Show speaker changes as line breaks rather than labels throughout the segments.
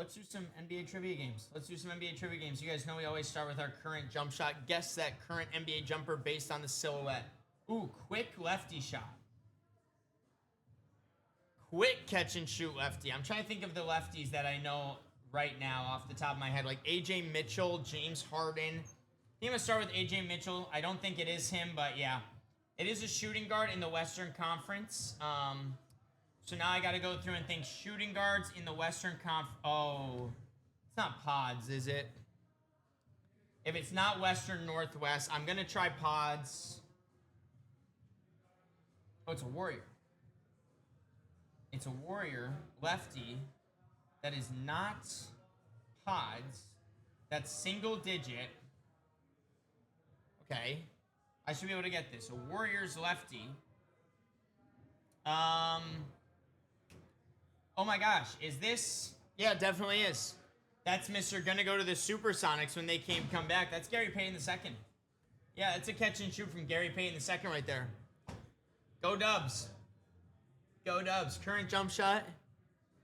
let's do some NBA trivia games. Let's do some NBA trivia games. You guys know we always start with our current jump shot. Guess that current NBA jumper based on the silhouette. Ooh, quick lefty shot. Quick catch and shoot lefty. I'm trying to think of the lefties that I know right now off the top of my head. Like A.J. Mitchell, James Harden. I think I'm going to start with A.J. Mitchell. I don't think it is him, but yeah. It is a shooting guard in the Western Conference. So now I got to go through and think shooting guards in the Western Conference. Oh, it's not Pods, is it? If it's not Western Northwest, I'm going to try Pods. Oh, it's a Warrior. It's a Warrior lefty that is not Pods. That's single digit. Okay. I should be able to get this. A Warriors lefty. Oh my gosh. Is this? Yeah, it definitely is. That's Mr. Gonna go to the Supersonics when they come back. That's Gary Payton II. Yeah, it's a catch and shoot from Gary Payton II right there. Go Dubs. Go Dubs. Current jump shot.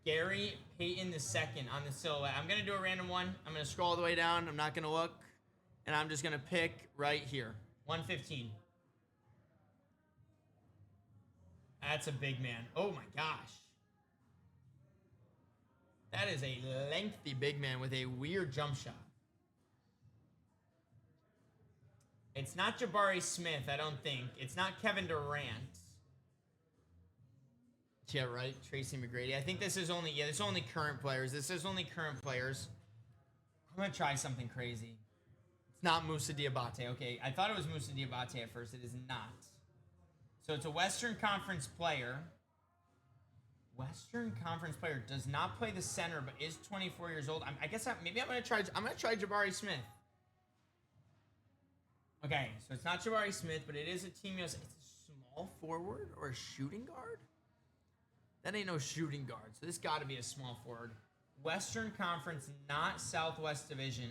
Gary Payton II on the silhouette. I'm going to do a random one. I'm going to scroll all the way down. I'm not going to look. And I'm just going to pick right here. 115. That's a big man. Oh my gosh. That is a lengthy big man with a weird jump shot. It's not Jabari Smith, I don't think. It's not Kevin Durant. Yeah, right. Tracy McGrady. I think this is only, this is only current players. This is only current players. I'm going to try something crazy. It's not Moussa Diabate. Okay, I thought it was Moussa Diabate at first. It is not. So it's a Western Conference player. Western Conference player does not play the center, but is 24 years old. I guess maybe I'm going to try Jabari Smith. Okay, so it's not Jabari Smith, but it is a team. It's a small forward or a shooting guard? That ain't no shooting guard, so this got to be a small forward. Western Conference, not Southwest Division.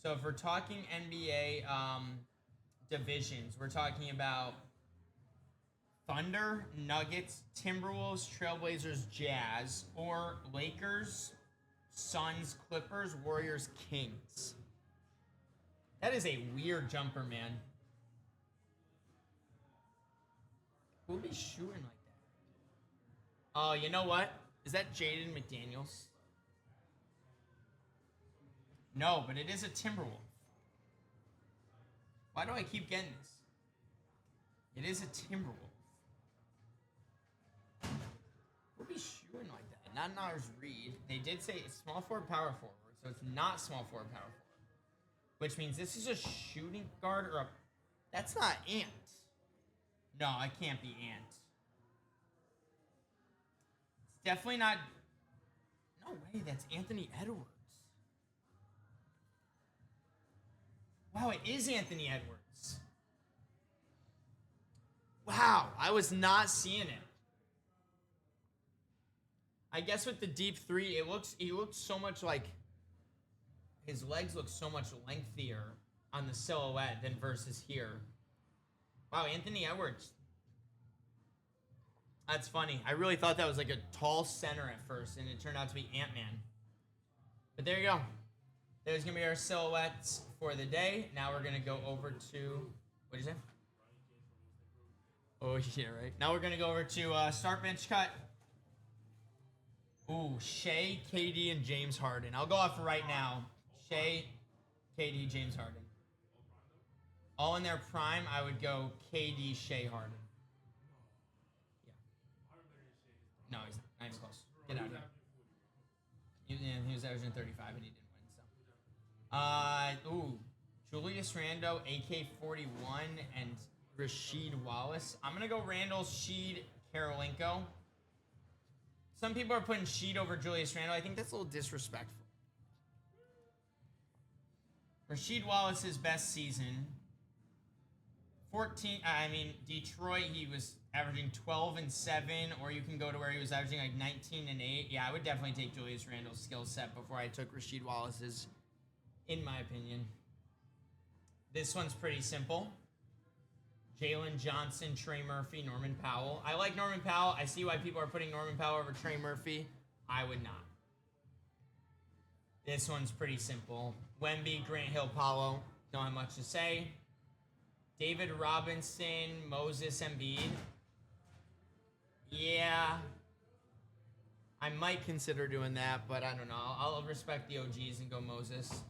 So if we're talking NBA divisions, we're talking about Thunder, Nuggets, Timberwolves, Trailblazers, Jazz, or Lakers, Suns, Clippers, Warriors, Kings. That is a weird jumper, man. Who'll be shooting like that? Oh, you know what? Is that Jaden McDaniels? No, but it is a Timberwolf. Why do I keep getting this? It is a Timberwolf. We'll be shooting like that. Not Nars Reed. They did say it's small forward, power forward, so it's not small forward, power forward. Which means this is a shooting guard or a... That's not Ant. No, it can't be Ant. It's definitely not... No way, that's Anthony Edwards. Wow, it is Anthony Edwards. Wow, I was not seeing it. I guess with the deep three, he looks so much like... His legs look so much lengthier on the silhouette than versus here. Wow, Anthony Edwards. That's funny. I really thought that was like a tall center at first, and it turned out to be Ant-Man. But there you go. There's going to be our silhouettes for the day. Now we're going to go over to... What did you say? Oh, yeah, right. Now we're going to go over to start bench cut. Ooh, Shea, KD, and James Harden. I'll go off right now. Shea, KD, James Harden. All in their prime, I would go KD, Shea, Harden. Yeah. No, he's not even close. Get out of here. He was averaging 35 and he didn't win, so. Julius Randle, AK-41, and Rasheed Wallace. I'm going to go Randle, Sheed, Karolinko. Some people are putting Sheed over Julius Randle. I think that's a little disrespectful. Rasheed Wallace's best season. Detroit, he was averaging 12 and 7, or you can go to where he was averaging like 19 and 8. Yeah, I would definitely take Julius Randle's skill set before I took Rasheed Wallace's, in my opinion. This one's pretty simple. Jalen Johnson, Trey Murphy, Norman Powell. I like Norman Powell. I see why people are putting Norman Powell over Trey Murphy. I would not. This one's pretty simple. Wemby, Grant Hill, Paulo. Don't have much to say. David Robinson, Moses, Embiid. Yeah. I might consider doing that, but I don't know. I'll respect the OGs and go Moses.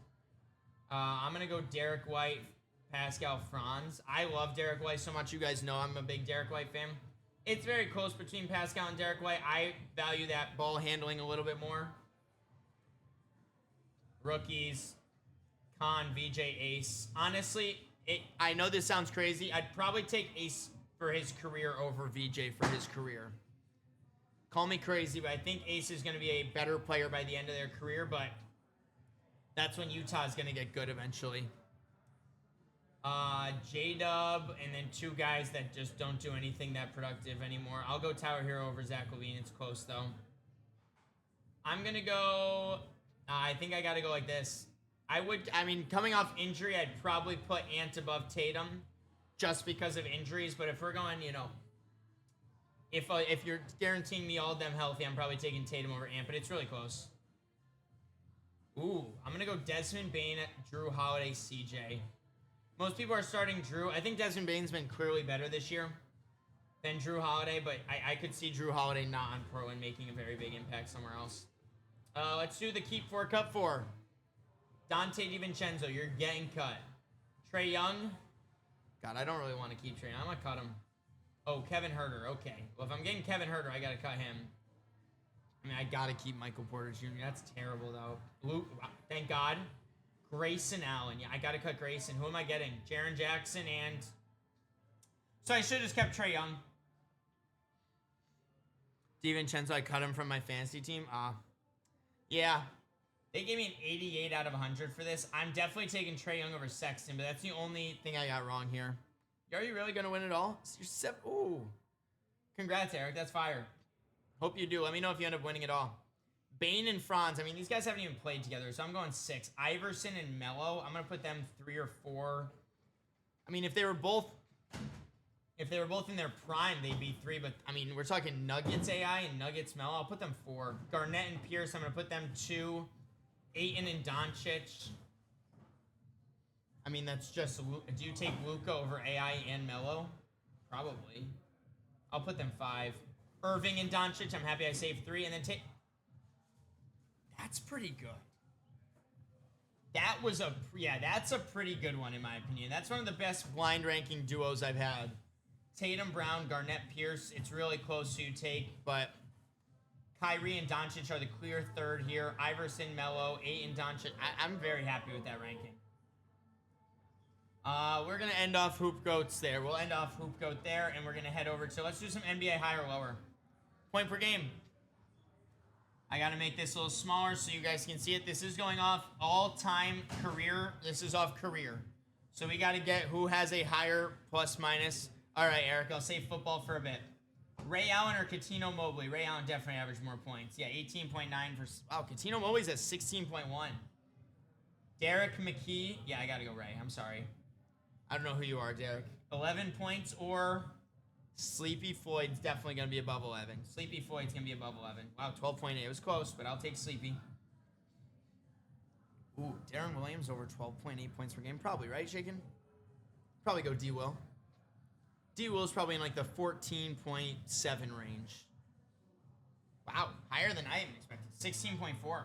I'm going to go Derek White, Pascal Franz. I love Derek White so much. You guys know I'm a big Derek White fan. It's very close between Pascal and Derek White. I value that ball handling a little bit more. Rookies, Khan, VJ, Ace. Honestly, I know this sounds crazy. I'd probably take Ace for his career over VJ for his career. Call me crazy, but I think Ace is going to be a better player by the end of their career, but that's when Utah is going to get good eventually. J-Dub, and then two guys that just don't do anything that productive anymore. I'll go Tyler Hero over Zach LaVine. It's close, though. I'm going to go... I think I got to go like this. Coming off injury, I'd probably put Ant above Tatum just because of injuries, but if we're going, if you're guaranteeing me all of them healthy, I'm probably taking Tatum over Ant, but it's really close. Ooh, I'm going to go Desmond Bane, Drew Holiday, CJ. Most people are starting Drew. I think Desmond Bane's been clearly better this year than Drew Holiday, but I could see Drew Holiday not on pro and making a very big impact somewhere else. Let's do the Keep 4 Cut 4. Dante DiVincenzo, you're getting cut. Trae Young. God, I don't really want to keep Trae Young. I'm going to cut him. Oh, Kevin Huerter. Okay. Well, if I'm getting Kevin Huerter, I got to cut him. I got to keep Michael Porter Jr. That's terrible, though. Luke, thank God. Grayson Allen. Yeah, I got to cut Grayson. Who am I getting? Jaren Jackson and... So I should have just kept Trae Young. DiVincenzo, I cut him from my fantasy team. Yeah. They gave me an 88 out of 100 for this. I'm definitely taking Trae Young over Sexton, but that's the only thing I got wrong here. Are you really going to win it all? Ooh. Congrats, Eric. That's fire. Hope you do. Let me know if you end up winning it all. Bane and Franz. These guys haven't even played together, so I'm going 6. Iverson and Melo. I'm going to put them 3 or 4. If they were both in their prime, they'd be 3, but we're talking Nuggets AI and Nuggets Melo. I'll put them 4. Garnett and Pierce, I'm going to put them 2. Ayton and Doncic. That's just... Do you take Luka over AI and Melo? Probably. I'll put them 5. Irving and Doncic, I'm happy I saved 3. And then take... That's pretty good. That's a pretty good one in my opinion. That's one of the best blind ranking duos I've had. Tatum, Brown, Garnett, Pierce. It's really close to take, but Kyrie and Doncic are the clear third here. Iverson, Melo, Ayton, Doncic. I'm very happy with that ranking. We're going to end off Hoop Goats there. We'll end off Hoop Goat there, and we're going to head over to, let's do some NBA high or lower. Point per game. I got to make this a little smaller so you guys can see it. This is going off all-time career. This is off career. So we got to get who has a higher plus minus. All right, Eric, I'll save football for a bit. Ray Allen or Coutinho Mobley? Ray Allen definitely averaged more points. Yeah, 18.9 for... Wow, Coutinho Mobley's at 16.1. Derek McKee. Yeah, I got to go Ray. I'm sorry. I don't know who you are, Derek. 11 points or... Sleepy Floyd's definitely going to be above 11. Sleepy Floyd's going to be above 11. Wow, 12.8. It was close, but I'll take Sleepy. Ooh, Darren Williams over 12.8 points per game. Probably, right, Shaken? Probably go D-Will. D-Will's probably in like the 14.7 range. Wow, higher than I even expected. 16.4.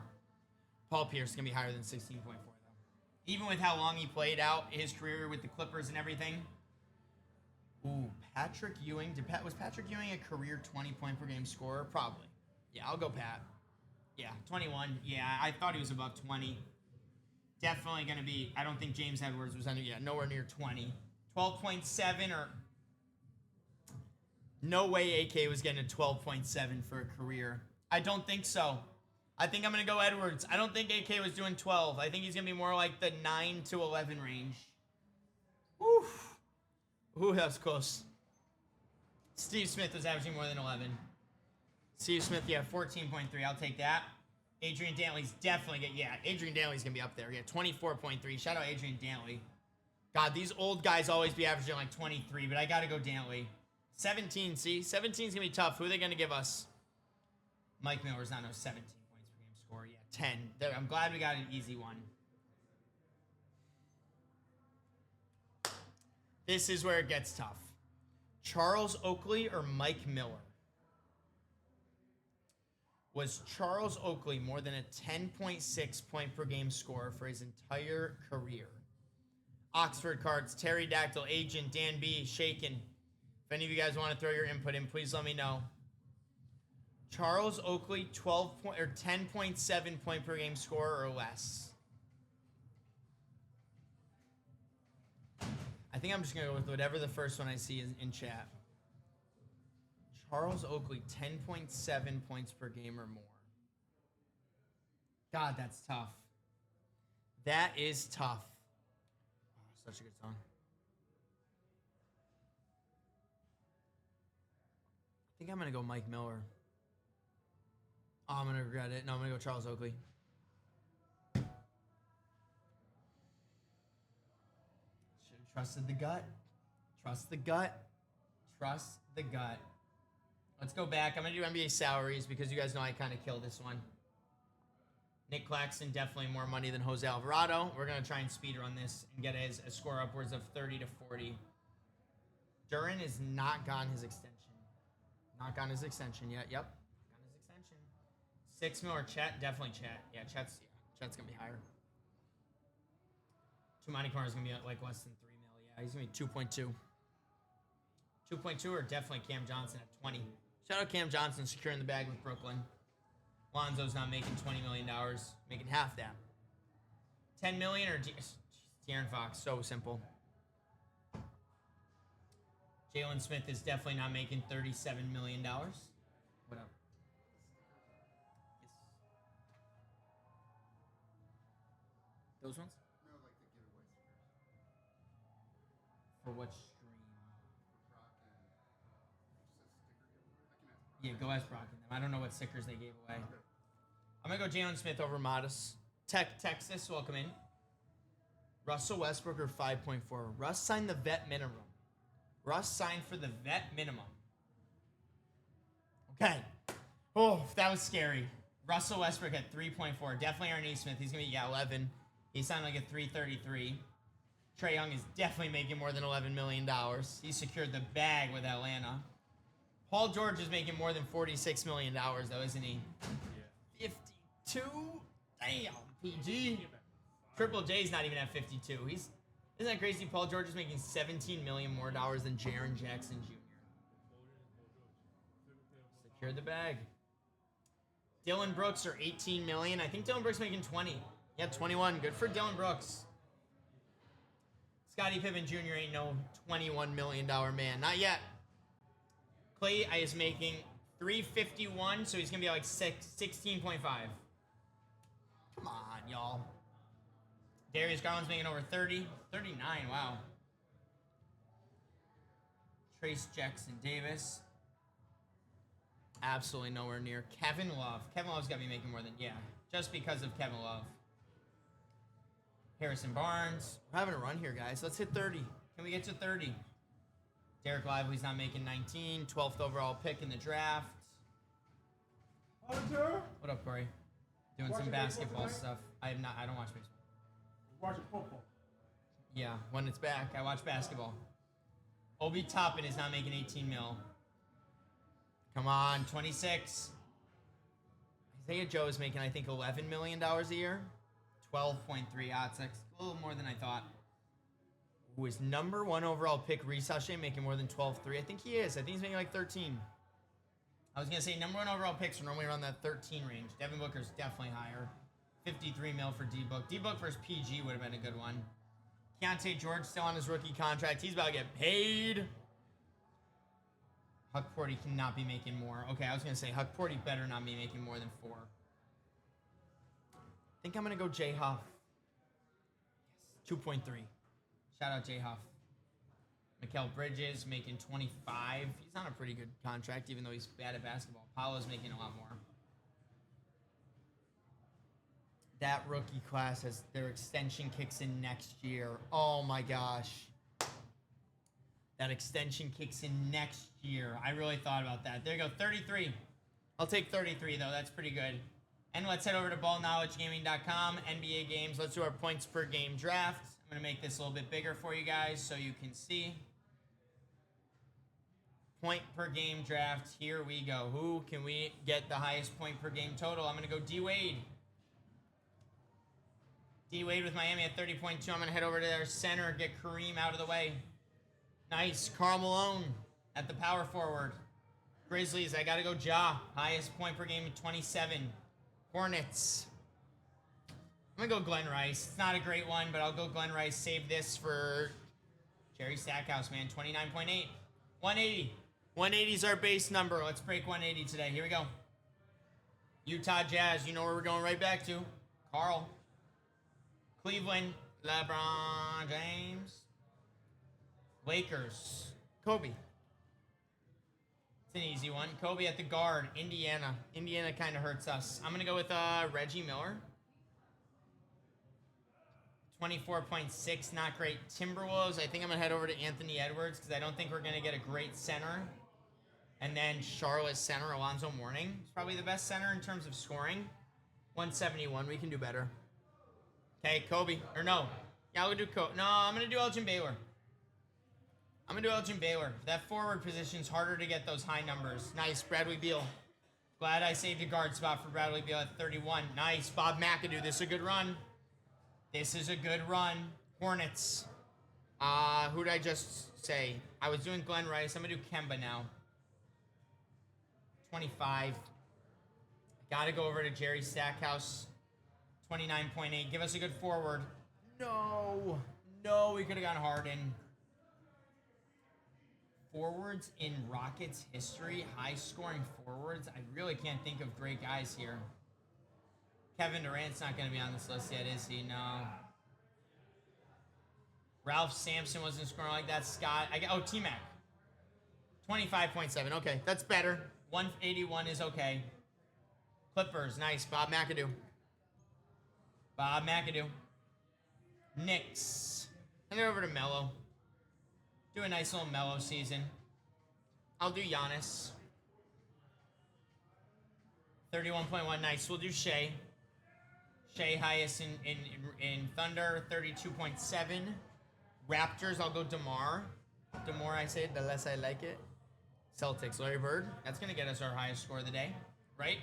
Paul Pierce is going to be higher than 16.4, though. Even with how long he played out his career with the Clippers and everything. Ooh, Patrick Ewing. Was Patrick Ewing a career 20-point per game scorer? Probably. Yeah, I'll go Pat. Yeah, 21. Yeah, I thought he was above 20. Definitely going to be... I don't think James Edwards was nowhere near 20. 12.7 or... No way AK was getting a 12.7 for a career. I don't think so. I think I'm going to go Edwards. I don't think AK was doing 12. I think he's going to be more like the 9 to 11 range. Oof. Ooh, that was close. Steve Smith was averaging more than 11. Steve Smith, 14.3. I'll take that. Adrian Dantley's definitely Adrian Dantley's going to be up there. Yeah, 24.3. Shout out Adrian Dantley. God, these old guys always be averaging like 23, but I got to go Dantley. 17, see? 17's going to be tough. Who are they going to give us? Mike Miller's not no 17 points per game score. Yeah, 10. There, I'm glad we got an easy one. This is where it gets tough. Charles Oakley or Mike Miller? Was Charles Oakley more than a 10.6 point per game scorer for his entire career? Oxford Cards, Terry Dactyl, Agent, Dan B, Shaken. If any of you guys want to throw your input in, please let me know. Charles Oakley, 10.7 point per game scorer or less. I think I'm just going to go with whatever the first one I see in chat. Charles Oakley, 10.7 points per game or more. God, that's tough. That is tough. Oh, such a good song. I think I'm going to go Mike Miller. Oh, I'm going to regret it. No, I'm going to go Charles Oakley. Should have trusted the gut. Trust the gut. Trust the gut. Let's go back. I'm going to do NBA salaries because you guys know I kind of killed this one. Nick Claxton, definitely more money than Jose Alvarado. We're going to try and speed run this and get a score upwards of 30 to 40. Duran is not gone his extension. Not gone his extension yet. Yep. Gone his extension. 6 mil or Chet? Definitely Chet. Yeah, Chet's going to be higher. Tumani Corner is going to be like less than 3 mil. Yeah, he's going to be 2.2. 2.2 or definitely Cam Johnson at 20. Shout out Cam Johnson securing the bag with Brooklyn. Lonzo's not making $20 million, making half that. 10 million or De'Aaron Fox, so simple. Jalen Smith is definitely not making $37 million. What up? Yes. Those ones?
No, like the giveaway stickers.
For what?
Yeah,
go ask Brock and them. I don't know what stickers they gave away. I'm going to go Jalen Smith over Modest. Texas, welcome in. Russell Westbrook or 5.4. Russ signed the vet minimum. Russ signed for the vet minimum. Okay. Oh, that was scary. Russell Westbrook at 3.4. Definitely Aaron Smith. He's going to be, 11. He signed like a 333. Trae Young is definitely making more than $11 million. He secured the bag with Atlanta. Paul George is making more than $46 million, though, isn't he? Yeah. 52? Damn, PG. Triple J's not even at 52. Isn't that crazy? Paul George is making $17 million more than Jaren Jackson Jr. Secure the bag. Dylan Brooks are $18 million. I think Dylan Brooks making 20. Yeah, 21. Good for Dylan Brooks. Scottie Pippen Jr. ain't no $21 million man. Not yet. Clay is making $351, so he's going to be like 16.5. Come on, y'all. Darius Garland's making over 30. 39, wow. Trace Jackson Davis. Absolutely nowhere near. Kevin Love. Kevin Love's got to be making more than, just because of Kevin Love. Harrison Barnes. We're having a run here, guys. Let's hit 30. Can we get to 30? Derek Lively's not making 19. 12th overall pick in the draft.
Hunter?
What up, Corey? Doing some basketball stuff. I don't watch baseball.
Watching football.
Yeah, when it's back, I watch basketball. Obi Toppin is not making 18 mil. Come on, 26. Isaiah Joe is making, I think, $11 million a year. 12.3 odds. That's a little more than I thought. Who is number 1 overall pick, Reese Hushay, making more than 12.3? I think he is. I think he's making like 13. I was going to say number 1 overall picks are normally around that 13 range. Devin Booker's definitely higher. 53 mil for D-Book. D-Book versus PG would have been a good one. Keontae George still on his rookie contract. He's about to get paid. Huck Porty cannot be making more. Okay, I was going to say Huck Porty better not be making more than 4. I think I'm going to go Jay Huff. Yes, 2.3. Shout out Jay Huff. Mikal Bridges making 25. He's on a pretty good contract, even though he's bad at basketball. Paolo's making a lot more. That rookie class has their extension kicks in next year. Oh my gosh. That extension kicks in next year. I really thought about that. There you go, 33. I'll take 33 though. That's pretty good. And let's head over to ballknowledgegaming.com, NBA games. Let's do our points per game draft. I'm going to make this a little bit bigger for you guys so you can see. Point per game draft. Here we go. Who can we get the highest point per game total? I'm going to go D-Wade. D-Wade with Miami at 30.2. I'm going to head over to their center, get Kareem out of the way. Nice. Karl Malone at the power forward. Grizzlies, I got to go Ja. Highest point per game, 27. Hornets. I'm going to go Glenn Rice. It's not a great one, but I'll go Glenn Rice. Save this for Jerry Stackhouse, man. 29.8. 180. 180 is our base number. Let's break 180 today. Here we go. Utah Jazz. You know where we're going right back to. Carl. Cleveland. LeBron James. Lakers. Kobe. It's an easy one. Kobe at the guard. Indiana. Indiana kind of hurts us. I'm going to go with Reggie Miller. 24.6. Not great. Timberwolves. I think I'm going to head over to Anthony Edwards because I don't think we're going to get a great center. And then Charlotte center, Alonzo Mourning. He's probably the best center in terms of scoring. 171. We can do better. Okay, Kobe. Or no. Yeah, I'll do Kobe. No, I'm going to do Elgin Baylor. I'm going to do Elgin Baylor. That forward position's harder to get those high numbers. Nice, Bradley Beal. Glad I saved a guard spot for Bradley Beal at 31. Nice, Bob McAdoo. This is a good run. This is a good run. Hornets. Who did I just say? I was doing Glenn Rice. I'm going to do Kemba now. 25. Got to go over to Jerry Stackhouse. 29.8. Give us a good forward. No. No, we could have gone Harden. Forwards in Rockets history, high-scoring forwards. I really can't think of great guys here. Kevin Durant's not going to be on this list yet, is he? No. Ralph Sampson wasn't scoring like that. Scott. T-Mac. 25.7. Okay, that's better. 181 is okay. Clippers. Nice. Bob McAdoo. Bob McAdoo. Knicks. And then over to Melo. Do a nice little Melo season. I'll do Giannis. 31.1. Nice. We'll do Shea. Shea highest in Thunder. 32.7. Raptors, I'll go DeMar. The more I say it, the less I like it. Celtics, Larry Bird. That's going to get us our highest score of the day, right?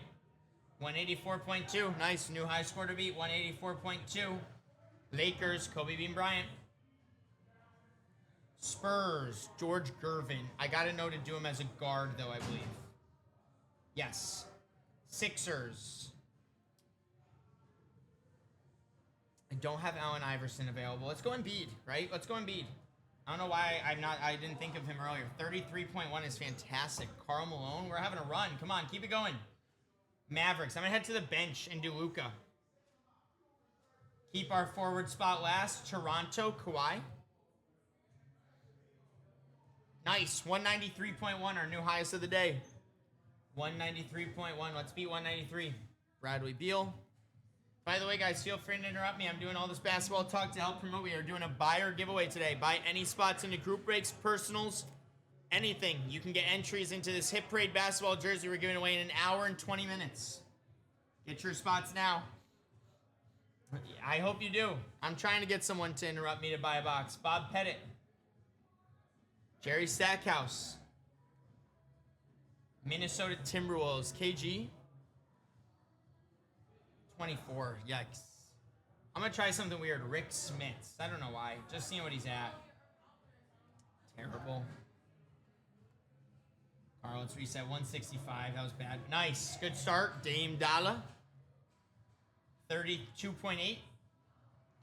184.2. Nice. New high score to beat. 184.2. Lakers, Kobe Bean Bryant. Spurs, George Gervin. I got to know to do him as a guard, though, I believe. Yes. Sixers. I don't have Allen Iverson available. Let's go Embiid, right? Let's go Embiid. I don't know why I didn't think of him earlier. 33.1 is fantastic. Karl Malone, we're having a run. Come on, keep it going. Mavericks. I'm going to head to the bench and do Luka. Keep our forward spot last. Toronto, Kawhi. Nice. 193.1, our new highest of the day. 193.1. Let's beat 193. Bradley Beal. By the way, guys, feel free to interrupt me. I'm doing all this basketball talk to help promote. We are doing a buyer giveaway today. Buy any spots into group breaks, personals, anything. You can get entries into this Hit Parade basketball jersey we're giving away in an hour and 20 minutes. Get your spots now. I hope you do. I'm trying to get someone to interrupt me to buy a box. Bob Pettit. Jerry Stackhouse. Minnesota Timberwolves. KG. 24. Yikes. I'm going to try something weird. Rick Smits. I don't know why. Just seeing what he's at. Terrible. Carl, let's reset. 165. That was bad. Nice. Good start. Dame Dalla. 32.8.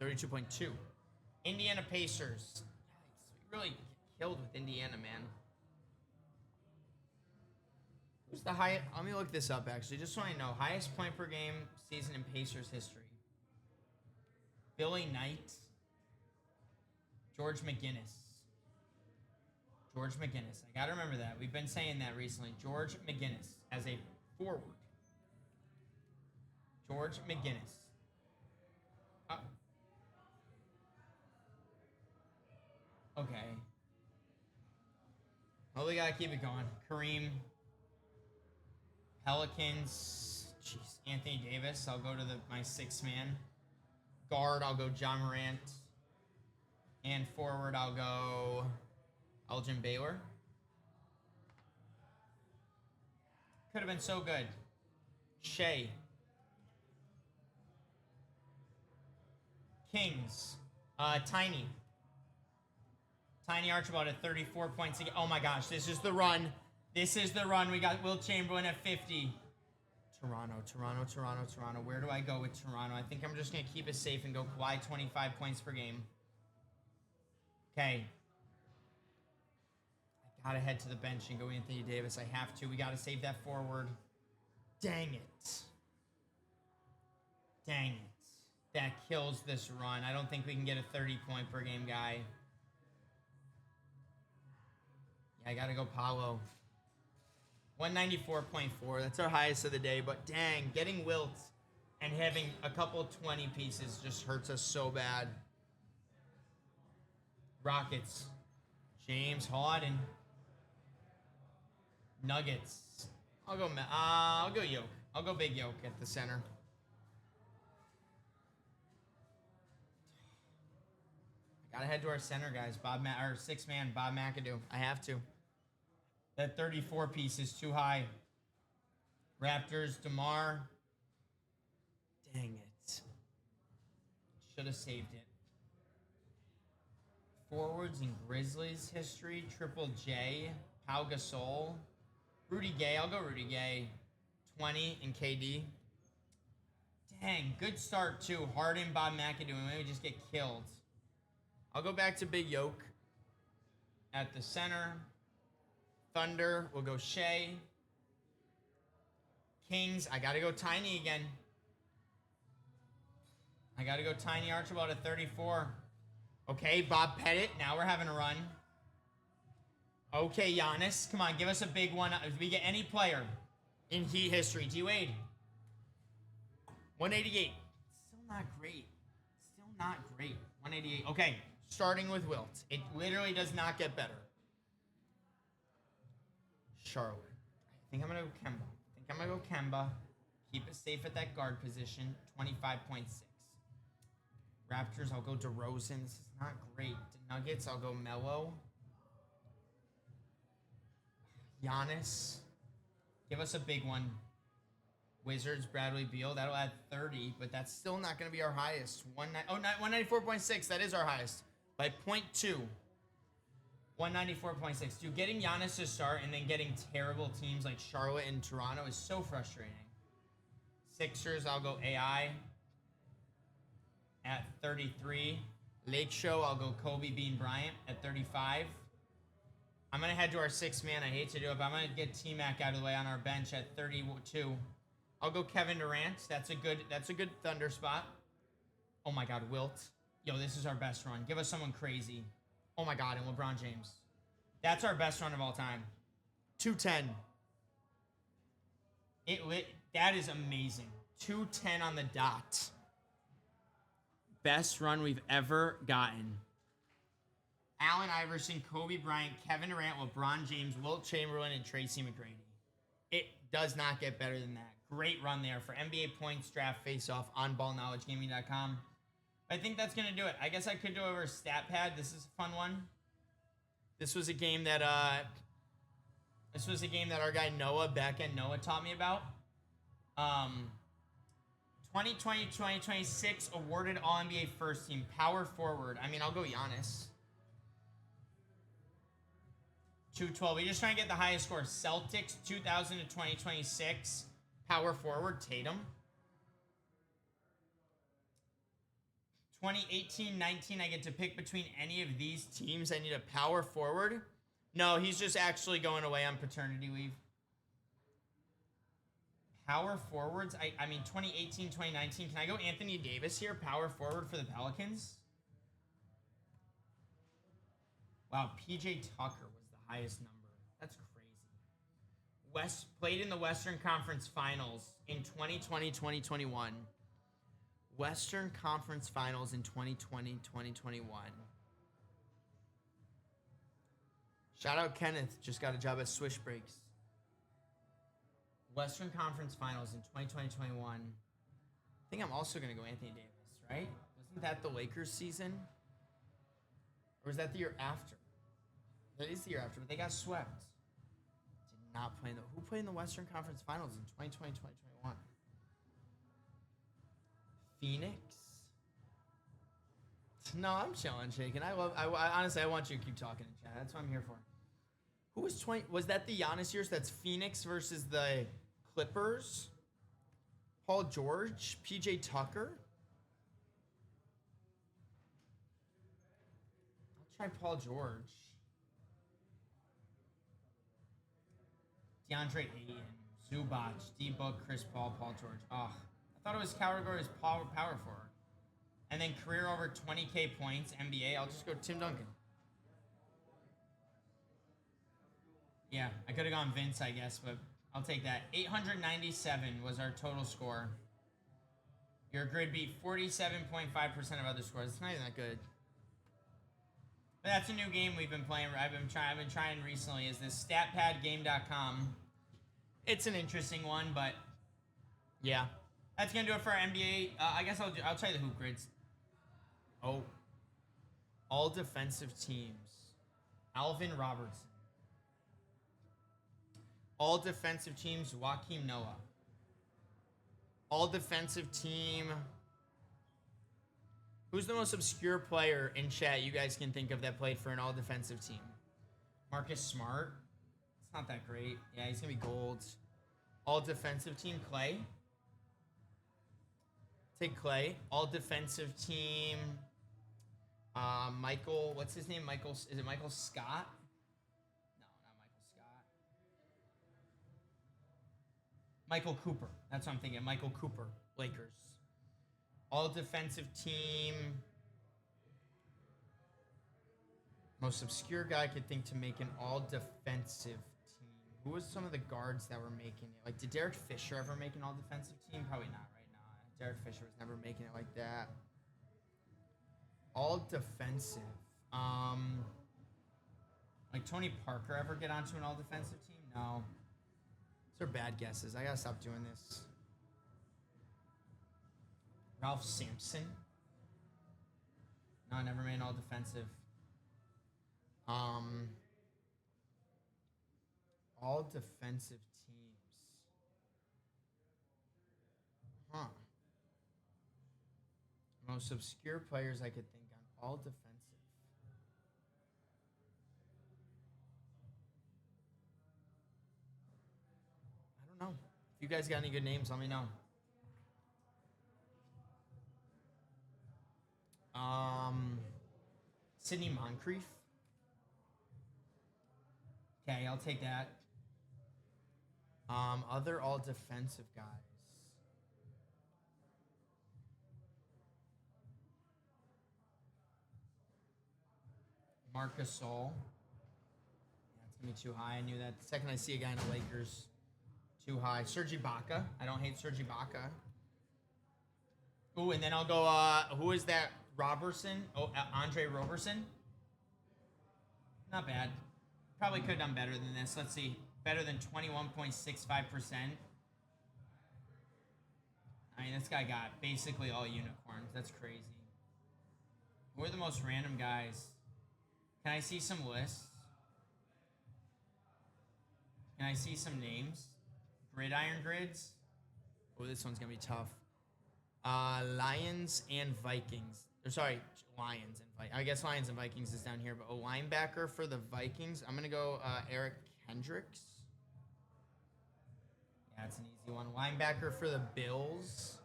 32.2. Indiana Pacers. Yikes. We really killed with Indiana, man. Who's the highest? Let me look this up, actually, just so I know. Highest point per game season in Pacers history. Billy Knight. George McGinnis. George McGinnis. I got to remember that. We've been saying that recently. George McGinnis as a forward. George McGinnis. Okay. Well, we got to keep it going. Kareem. Pelicans. Jeez. Anthony Davis. I'll go to my sixth man. Guard, I'll go John Morant. And forward, I'll go Elgin Baylor. Could have been so good. Shea. Kings. Tiny. Tiny Archibald at 34 points again. Oh my gosh, this is the run. This is the run. We got Wilt Chamberlain at 50. Toronto. Where do I go with Toronto? I think I'm just going to keep it safe and go Kawhi 25 points per game. Okay. I got to head to the bench and go Anthony Davis. I have to. We got to save that forward. Dang it. Dang it. That kills this run. I don't think we can get a 30-point per game guy. Yeah, I got to go Paolo. 194.4. That's our highest of the day. But dang, getting Wilt and having a couple 20 pieces just hurts us so bad. Rockets. James Harden. Nuggets. I'll go Yoke. I'll go Big Yoke at the center. I gotta head to our center, guys. Our sixth man, Bob McAdoo. I have to. That 34 piece is too high. Raptors, DeMar. Dang it. Should have saved it. Forwards in Grizzlies history. Triple J. Pau Gasol. Rudy Gay. I'll go Rudy Gay. 20 in KD. Dang, good start too. Harden, Bob McAdoo. And maybe just get killed. I'll go back to Big Yoke. At the center. Thunder, we'll go Shea. Kings, I gotta go Tiny again. I gotta go Tiny Archibald at 34. Okay, Bob Pettit, now we're having a run. Okay, Giannis, come on, give us a big one. If we get any player in Heat history, D-Wade. 188. Still not great. Still not great. 188. Okay, starting with Wilt. It literally does not get better. Charlotte. I think I'm going to go Kemba. Keep it safe at that guard position. 25.6. Raptors, I'll go DeRozan. This is not great. The Nuggets, I'll go Melo. Giannis. Give us a big one. Wizards, Bradley Beal. That'll add 30, but that's still not going to be our highest. 194.6. That is our highest. By 0.2. 194.6. Dude, getting Giannis to start and then getting terrible teams like Charlotte and Toronto is so frustrating. Sixers, I'll go AI at 33. Lake Show, I'll go Kobe Bean Bryant at 35. I'm going to head to our sixth man. I hate to do it, but I'm going to get T-Mac out of the way on our bench at 32. I'll go Kevin Durant. That's a good Thunder spot. Oh my God, Wilt. Yo, this is our best run. Give us someone crazy. Oh my God, and LeBron James. That's our best run of all time. 210. That is amazing. 210 on the dot. Best run we've ever gotten. Allen Iverson, Kobe Bryant, Kevin Durant, LeBron James, Wilt Chamberlain, and Tracy McGrady. It does not get better than that. Great run there for NBA points, draft, face-off, on ballknowledgegaming.com. I think that's going to do it. I guess I could do over a stat pad. This is a fun one. This was a game that our guy Noah, Backend Noah, taught me about. 2020-2026 awarded All-NBA first team. Power forward. I mean, I'll go Giannis. 212. We're just trying to get the highest score. Celtics, 2000 to 2026. Power forward, Tatum. 2018-19, I get to pick between any of these teams. I need a power forward. No, he's just actually going away on paternity leave. Power forwards, I mean, 2018, 2019. Can I go Anthony Davis here? Power forward for the Pelicans? Wow, PJ Tucker was the highest number. That's crazy. Played in the Western Conference Finals in 2020-2021. Western Conference Finals in 2020-2021. Shout out Kenneth, just got a job at Swish Breaks. Western Conference Finals in 2020-21. I think I'm also going to go Anthony Davis, right? Wasn't that the Lakers season? Or was that the year after? That is the year after, but they got swept. Did not play in the... Who played in the Western Conference Finals in 2020-2021? Phoenix? No, I'm chilling, shaking. I honestly, I want you to keep talking in chat. That's what I'm here for. Who was 20? Was that the Giannis years? That's Phoenix versus the Clippers. Paul George, PJ Tucker. I'll try Paul George. DeAndre Ayton, Zubac, D-Book, Chris Paul, Paul George. Oh, I thought it was category as power forward. And then career over 20K points, NBA. I'll just go Tim Duncan. Yeah, I could have gone Vince, I guess, but I'll take that. 897 was our total score. Your grid beat 47.5% of other scores. It's not even that good. But that's a new game we've been playing. I've been trying recently. Is this StatPadGame.com? It's an interesting one, but yeah, that's gonna do it for our NBA. I guess I'll tell you the hoop grids. Oh, all defensive teams. Alvin Robertson. All defensive teams. Joakim Noah. All defensive team. Who's the most obscure player in chat you guys can think of that played for an all defensive team? Marcus Smart. It's not that great. Yeah, he's gonna be gold. All defensive team. Clay. Take Clay. All defensive team. Michael, what's his name? Is it Michael Scott? No, not Michael Scott. Michael Cooper. That's what I'm thinking. Michael Cooper, Lakers. All defensive team. Most obscure guy I could think to make an all defensive team. Who was some of the guards that were making it? Like, did Derek Fisher ever make an all defensive team? Probably not right now. Derek Fisher was never making it like that. All defensive. Like Tony Parker ever get onto an all defensive team? No. These are bad guesses. I gotta stop doing this. Ralph Sampson. No, never made an all defensive. All defensive teams. Huh. Most obscure players I could think on. All defensive. I don't know. If you guys got any good names, let me know. Sidney Moncrief. Okay, I'll take that. Other all defensive guys. Marc Gasol. Yeah, it's gonna be too high. I knew that. The second I see a guy in the Lakers, too high. Serge Ibaka. I don't hate Serge Ibaka. Ooh, and then I'll go. Who is that? Robertson. Oh, Andre Roberson. Not bad. Probably could have done better than this. Let's see. Better than 21.65%. I mean, this guy got basically all unicorns. That's crazy. Who are the most random guys? Can I see some lists? Can I see some names? Gridiron grids? Oh, this one's going to be tough. Lions and Vikings. Or sorry, Lions and Vikings. I guess Lions and Vikings is down here, but a linebacker for the Vikings. I'm going to go Eric Hendricks. Yeah, it's an easy one. Linebacker for the Bills.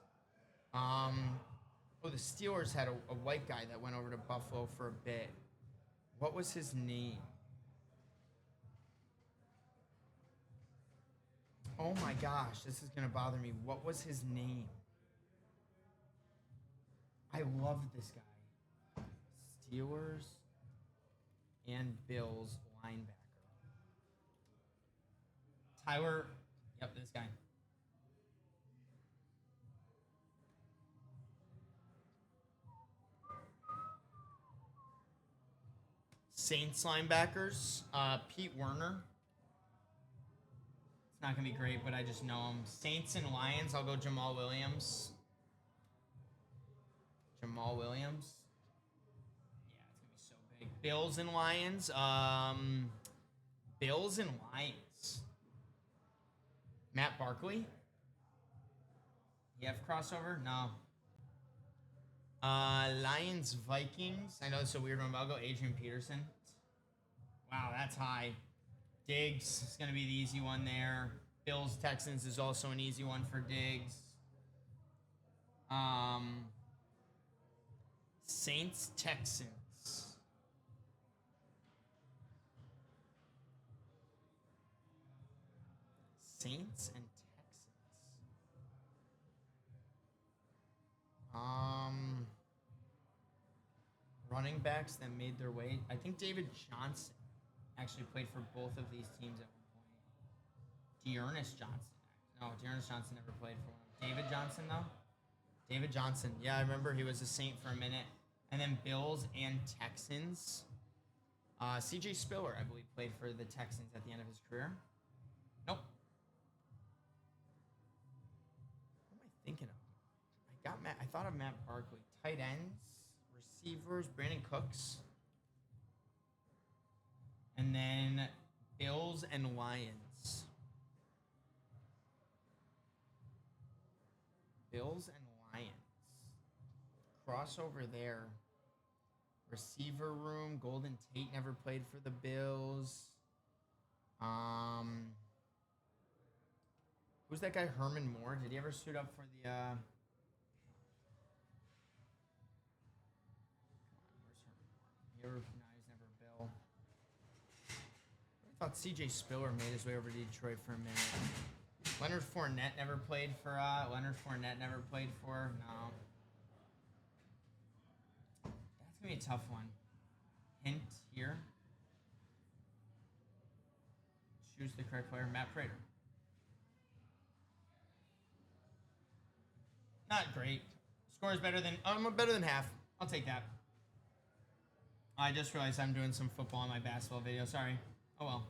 Oh, the Steelers had a white guy that went over to Buffalo for a bit. What was his name? Oh my gosh, this is going to bother me. What was his name? I love this guy. Steelers and Bills linebacker. Tyler, yep, this guy. Saints linebackers, Pete Werner. It's not gonna be great, but I just know him. Saints and Lions. I'll go Jamal Williams. Jamal Williams. Yeah, it's gonna be so big. Bills and Lions. Bills and Lions. Matt Barkley. You have crossover? No. Lions Vikings. I know it's a weird one, but I'll go Adrian Peterson. Wow, that's high. Diggs is gonna be the easy one there. Bills Texans is also an easy one for Diggs. Saints Texans. Saints and Texans. Running backs that made their way. I think David Johnson actually played for both of these teams at one point. Dearness Johnson. No, Dearness Johnson never played for one. David Johnson, though? David Johnson. Yeah, I remember he was a Saint for a minute. And then Bills and Texans. C.J. Spiller, I believe, played for the Texans at the end of his career. Nope. What am I thinking of? I thought of Matt Barkley. Tight ends, receivers, Brandon Cooks. And then Bills and Lions. Bills and Lions. Crossover there. Receiver room. Golden Tate never played for the Bills. Who's that guy, Herman Moore? Did he ever suit up for the... Where's Herman Moore? He's never a Bill. I thought C.J. Spiller made his way over to Detroit for a minute. Leonard Fournette never played for... No. That's going to be a tough one. Hint here. Choose the correct player. Matt Prater. Not great. Score is better than... better than half. I'll take that. I just realized I'm doing some football in my basketball video. Sorry. Oh well.